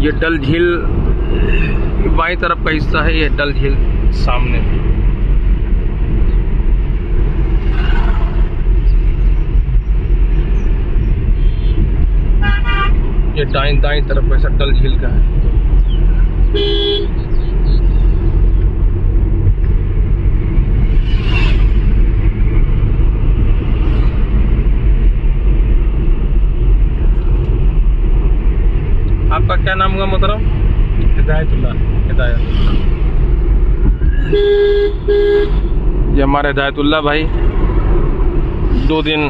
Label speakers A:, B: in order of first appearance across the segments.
A: ये डल झील बाईं तरफ का हिस्सा है, ये डल झील सामने। ये दाईं तरफ ऐसा डल झील का है। आपका क्या नाम हुआ मोहतरम?
B: हिदायतुल्लाह।
A: ये हमारे हिदायतुल्लाह भाई 2 दिन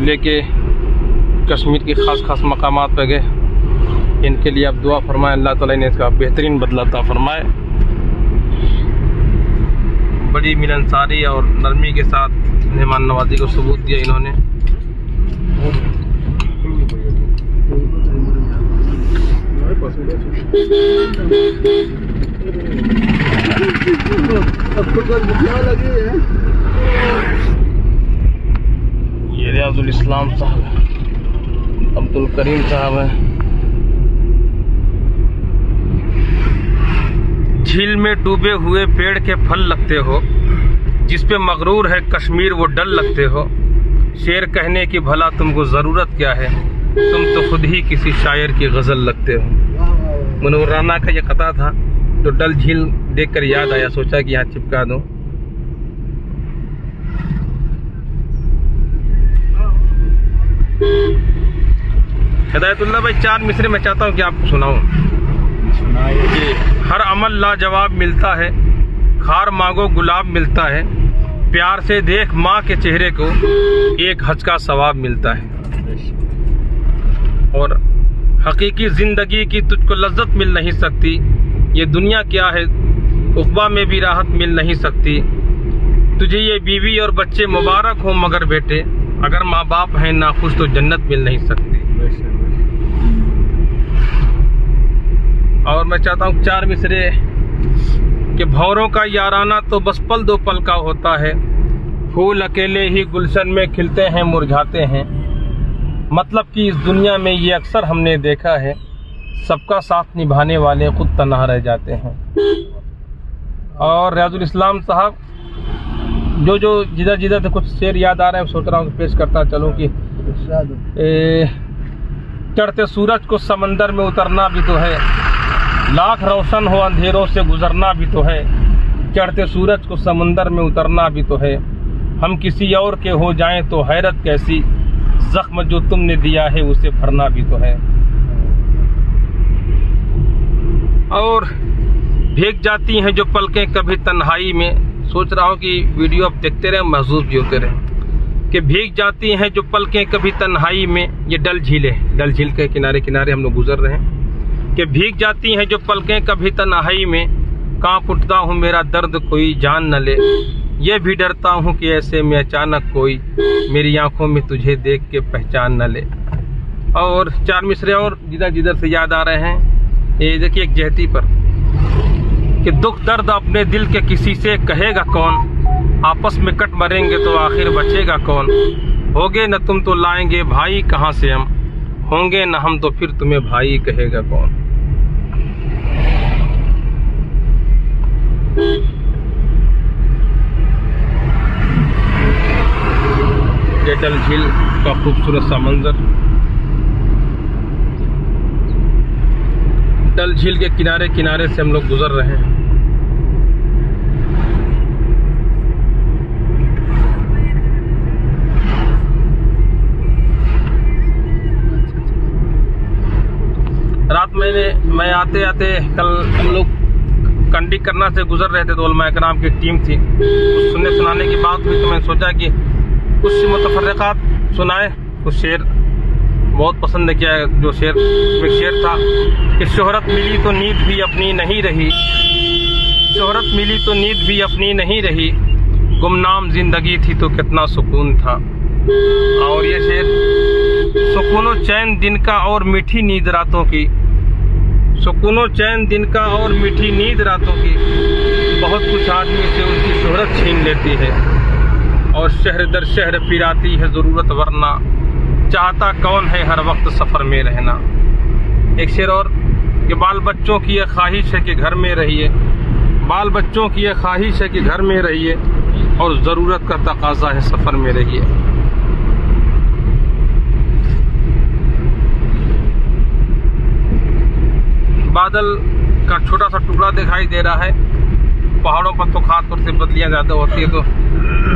A: लेके कश्मीर के खास मकामात पे गए। इनके लिए आप दुआ फरमाएं, अल्लाह ताला ने इसका बेहतरीन बदला अता फरमाए। बड़ी मिलनसारी और नरमी के साथ मेहमान नवाजी को सबूत दिया इन्होंने। ये रियाजुल इस्लाम साहब, अब्दुल करीम साहब हैं। झील में डूबे हुए पेड़ के फल लगते हो, जिस पे मगरूर है कश्मीर वो डल लगते हो। शेर कहने की भला तुमको जरूरत क्या है, तुम तो खुद ही किसी शायर की गजल लगते हो। मनोहर राना का ये कथा था, तो डल झील देखकर याद आया, सोचा कि यहाँ चिपका दूं। हिदायतुल्लाह भाई 4 मिसरे मैं चाहता हूँ कि आपको सुनाऊं। कि हर अमल लाजवाब मिलता है, खार मांगो गुलाब मिलता है। प्यार से देख माँ के चेहरे को, एक हज का सवाब मिलता है। और हकीकी जिंदगी की तुझको लज्जत मिल नहीं सकती, ये दुनिया क्या है उक़बा में भी राहत मिल नहीं सकती। तुझे ये बीवी और बच्चे मुबारक हो, मगर बेटे अगर माँ बाप हैं नाखुश तो जन्नत मिल नहीं सकती। और मैं चाहता हूँ 4 मिसरे कि भौरों का याराना तो बस पल 2 पल का होता है। फूल अकेले ही गुलशन में खिलते हैं मुरझाते हैं। मतलब कि इस दुनिया में ये अक्सर हमने देखा है, सबका साथ निभाने वाले खुद तन्हा रह जाते हैं। और रियाजुल इस्लाम साहब जो जिधर से कुछ शेर याद आ रहे हैं, सोच रहा हूँ पेश करता चलूँ कि चढ़ते सूरज को समंदर में उतरना भी तो है, लाख रोशन हो अंधेरों से गुजरना भी तो है। चढ़ते सूरज को समंदर में उतरना भी तो है। हम किसी और के हो जाएं तो हैरत कैसी, जख्म जो तुमने दिया है उसे भरना भी तो है। और भीग जाती हैं जो पलकें कभी तन्हाई में, सोच रहा हूँ कि वीडियो आप देखते रहे, महसूस भी होते रहे कि भीग जाती हैं जो पलकें कभी तन्हाई में। ये डल झील है, डल झील के किनारे किनारे हम लोग गुजर रहे हैं। कि भीग जाती हैं जो पलकें कभी तन्हाई में, कांप उठता हूँ मेरा दर्द कोई जान न ले। ये भी डरता हूँ कि ऐसे में अचानक कोई मेरी आंखों में तुझे देख के पहचान न ले। और 4 मिसरे और जिधर से याद आ रहे हैं। ये देखिए एक जहती पर कि दुख दर्द अपने दिल के किसी से कहेगा कौन, आपस में कट मरेंगे तो आखिर बचेगा कौन। होगे न तुम तो लाएंगे भाई कहाँ से हम, होंगे न हम तो फिर तुम्हें भाई कहेगा कौन। ये डल झील का खूबसूरत सा मंजर। डल झील के किनारे किनारे से हम लोग गुजर रहे हैं। रात मैं आते आते कल हम लोग कंडी करना से गुजर रहे थे, तो उलमा इकराम की टीम थी। कुछ सुनने सुनाने की बात हुई तो मैंने सोचा कि कुछ मुतफर्रिक़ात सुनाए। कुछ शेर बहुत पसंद किया है। जो शेर में शेर था कि शोहरत मिली तो नींद भी अपनी नहीं रही, शोहरत मिली तो नींद भी अपनी नहीं रही, गुमनाम जिंदगी थी तो कितना सुकून था। और ये शेर सुकूनो चैन दिन का और मीठी नींद रातों की, सुकूनो चैन दिन का और मीठी नींद रातों की, बहुत कुछ आदमी से उसकी शोहरत छीन लेती है और शहर दर शहर फिराती है जरूरत, वरना चाहता कौन है हर वक्त सफर में रहना। एक शेर और कि बाल बच्चों की यह ख्वाहिश है कि घर में रहिए, बाल बच्चों की यह ख्वाहिश है कि घर में रहिए, और ज़रूरत का तकाजा है सफ़र में रहिए। बादल का छोटा सा टुकड़ा दिखाई दे रहा है। पहाड़ों पर तो खास तौर से बदलियाँ ज़्यादा होती है, तो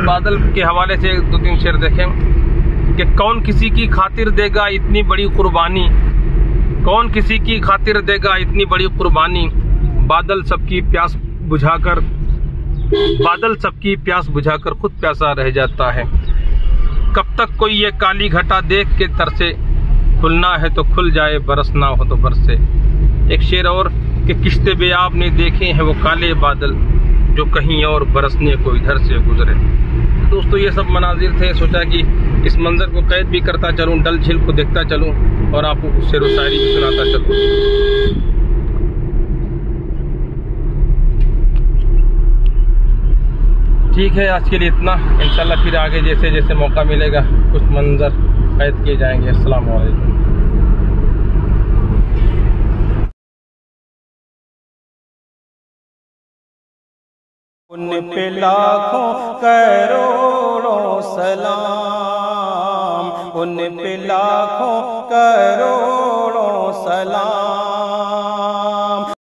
A: बादल के हवाले से 2-3 शेर देखें कि कौन किसी की खातिर देगा इतनी बड़ी कुर्बानी, कौन किसी की खातिर देगा इतनी बड़ी कुर्बानी, बादल सबकी प्यास बुझाकर, बादल सबकी प्यास बुझाकर खुद प्यासा रह जाता है। कब तक कोई ये काली घटा देख के तरसे, खुलना है तो खुल जाए, बरसना हो तो बरसे। एक शेर और कि किश्ते बेआब ने देखे हैं वो काले बादल, जो कहीं और बरसने को इधर से गुजरे। दोस्तों ये सब मनाजिर थे, सोचा कि इस मंजर को कैद भी करता चलूं, डल झील को देखता चलूं और आपको शेर व शायरी भी सुनाता चलूं। ठीक है, आज के लिए इतना। इंशाल्लाह फिर आगे जैसे जैसे मौका मिलेगा कुछ मंजर कैद किए जाएंगे। अस्सलाम वालेकुम।
B: उन पे लाखों करोड़ों सलाम, उन पे लाखों करोड़ों